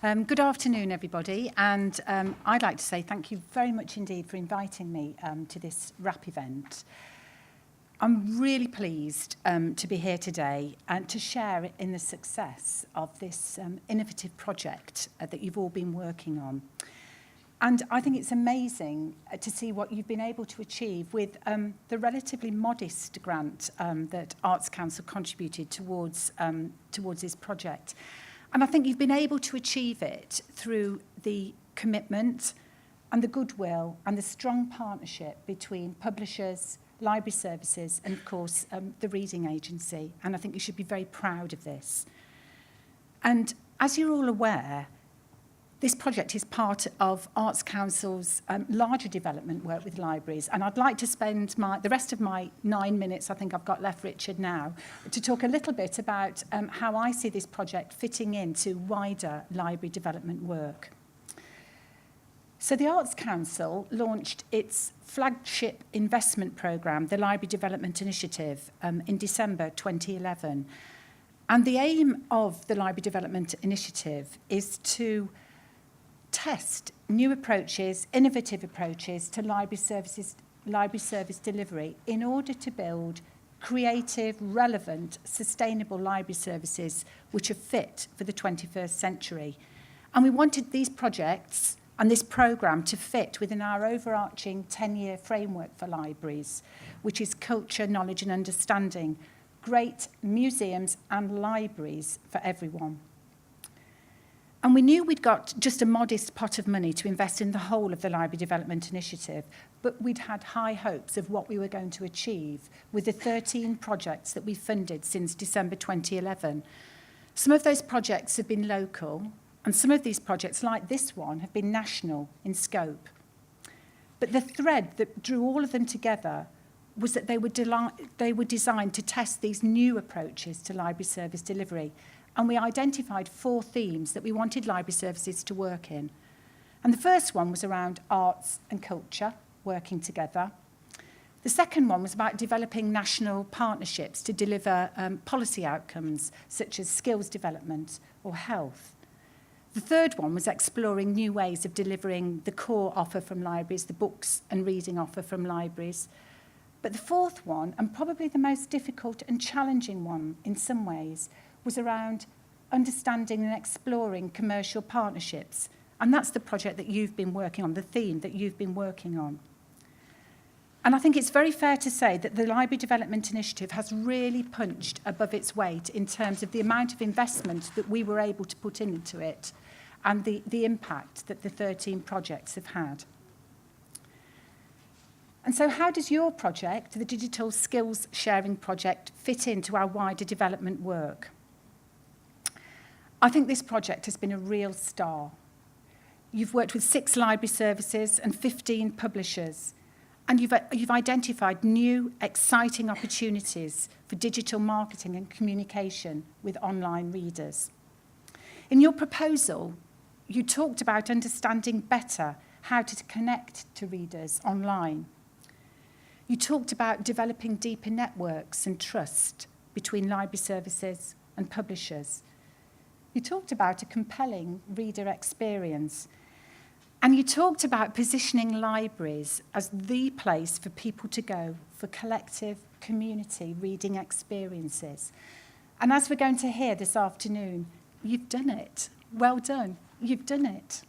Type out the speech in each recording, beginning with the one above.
Good afternoon, everybody, and I'd like to say thank you very much indeed for inviting me to this wrap event. I'm really pleased to be here today and to share in the success of this innovative project that you've all been working on. And I think it's amazing to see what you've been able to achieve with the relatively modest grant that Arts Council contributed towards this project. And I think you've been able to achieve it through the commitment and the goodwill and the strong partnership between publishers, library services, and of course the reading agency. And I think you should be very proud of this. And as you're all aware, this project is part of Arts Council's larger development work with libraries. And I'd like to spend the rest of my 9 minutes, I think I've got left, Richard, now, to talk a little bit about how I see this project fitting into wider library development work. So the Arts Council launched its flagship investment programme, the Library Development Initiative, in December 2011. And the aim of the Library Development Initiative is to test new approaches, innovative approaches to library service delivery in order to build creative, relevant, sustainable library services which are fit for the 21st century. And we wanted these projects and this programme to fit within our overarching 10-year framework for libraries, which is culture, knowledge and understanding, great museums and libraries for everyone. And we knew we'd got just a modest pot of money to invest in the whole of the Library Development Initiative, but we'd had high hopes of what we were going to achieve with the 13 projects that we funded since December 2011. Some of those projects have been local, and some of these projects, like this one, have been national in scope. But the thread that drew all of them together was that they were designed to test these new approaches to library service delivery. And we identified 4 themes that we wanted library services to work in. And the first one was around arts and culture working together. The second one was about developing national partnerships to deliver policy outcomes such as skills development or health. The third one was exploring new ways of delivering the core offer from libraries, the books and reading offer from libraries. But the fourth one, and probably the most difficult and challenging one in some ways, was around understanding and exploring commercial partnerships. And that's the project that you've been working on, the theme that you've been working on. And I think it's very fair to say that the Library Development Initiative has really punched above its weight in terms of the amount of investment that we were able to put into it and the impact that the 13 projects have had. And so how does your project, the Digital Skills Sharing Project, fit into our wider development work? I think this project has been a real star. You've worked with 6 library services and 15 publishers, and you've identified new, exciting opportunities for digital marketing and communication with online readers. In your proposal, you talked about understanding better how to connect to readers online. You talked about developing deeper networks and trust between library services and publishers. You talked about a compelling reader experience. And you talked about positioning libraries as the place for people to go for collective community reading experiences. And as we're going to hear this afternoon, you've done it. Well done. You've done it.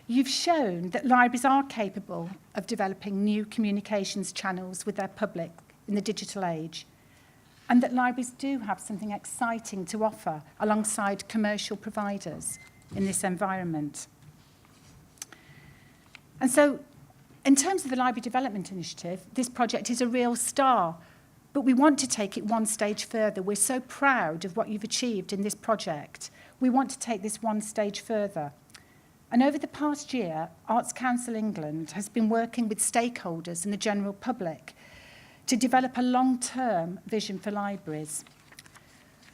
You've shown that libraries are capable of developing new communications channels with their public in the digital age, and that libraries do have something exciting to offer alongside commercial providers in this environment. And so, in terms of the Library Development Initiative, this project is a real star, but we want to take it one stage further. We're so proud of what you've achieved in this project. We want to take this one stage further. And over the past year, Arts Council England has been working with stakeholders and the general public to develop a long-term vision for libraries.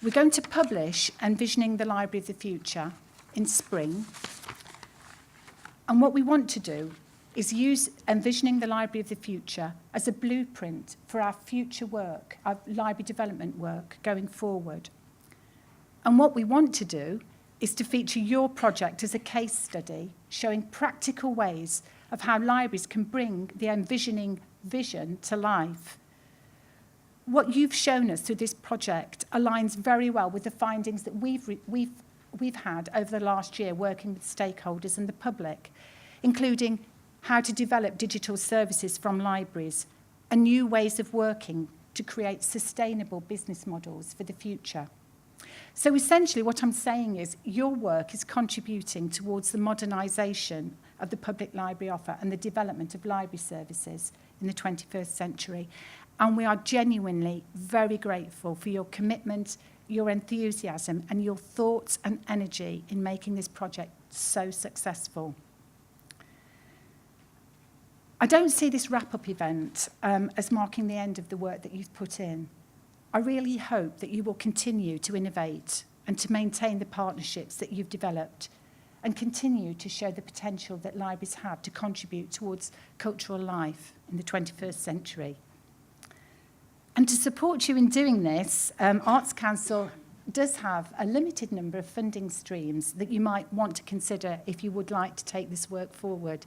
We're going to publish Envisioning the Library of the Future in spring. And what we want to do is use Envisioning the Library of the Future as a blueprint for our future work, our library development work going forward. And what we want to do is to feature your project as a case study showing practical ways of how libraries can bring the envisioning vision to life. What you've shown us through this project aligns very well with the findings that we've had over the last year working with stakeholders and the public, including how to develop digital services from libraries and new ways of working to create sustainable business models for the future. So essentially what I'm saying is your work is contributing towards the modernisation of the public library offer and the development of library services in the 21st century. And we are genuinely very grateful for your commitment, your enthusiasm and your thoughts and energy in making this project so successful. I don't see this wrap-up event as marking the end of the work that you've put in. I really hope that you will continue to innovate and to maintain the partnerships that you've developed and continue to show the potential that libraries have to contribute towards cultural life in the 21st century. And to support you in doing this, Arts Council does have a limited number of funding streams that you might want to consider if you would like to take this work forward.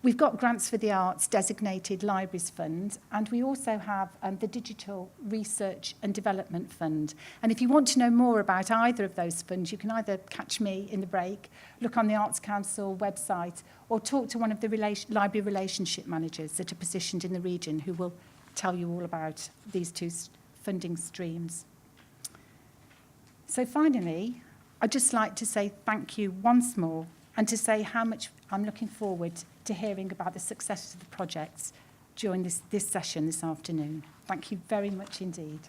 We've got Grants for the Arts designated Libraries Fund, and we also have the Digital Research and Development Fund. And if you want to know more about either of those funds, you can either catch me in the break, look on the Arts Council website, or talk to one of the library relationship managers that are positioned in the region who will tell you all about these two funding streams. So finally, I'd just like to say thank you once more and to say how much I'm looking forward to hearing about the success of the projects during this session this afternoon. Thank you very much indeed.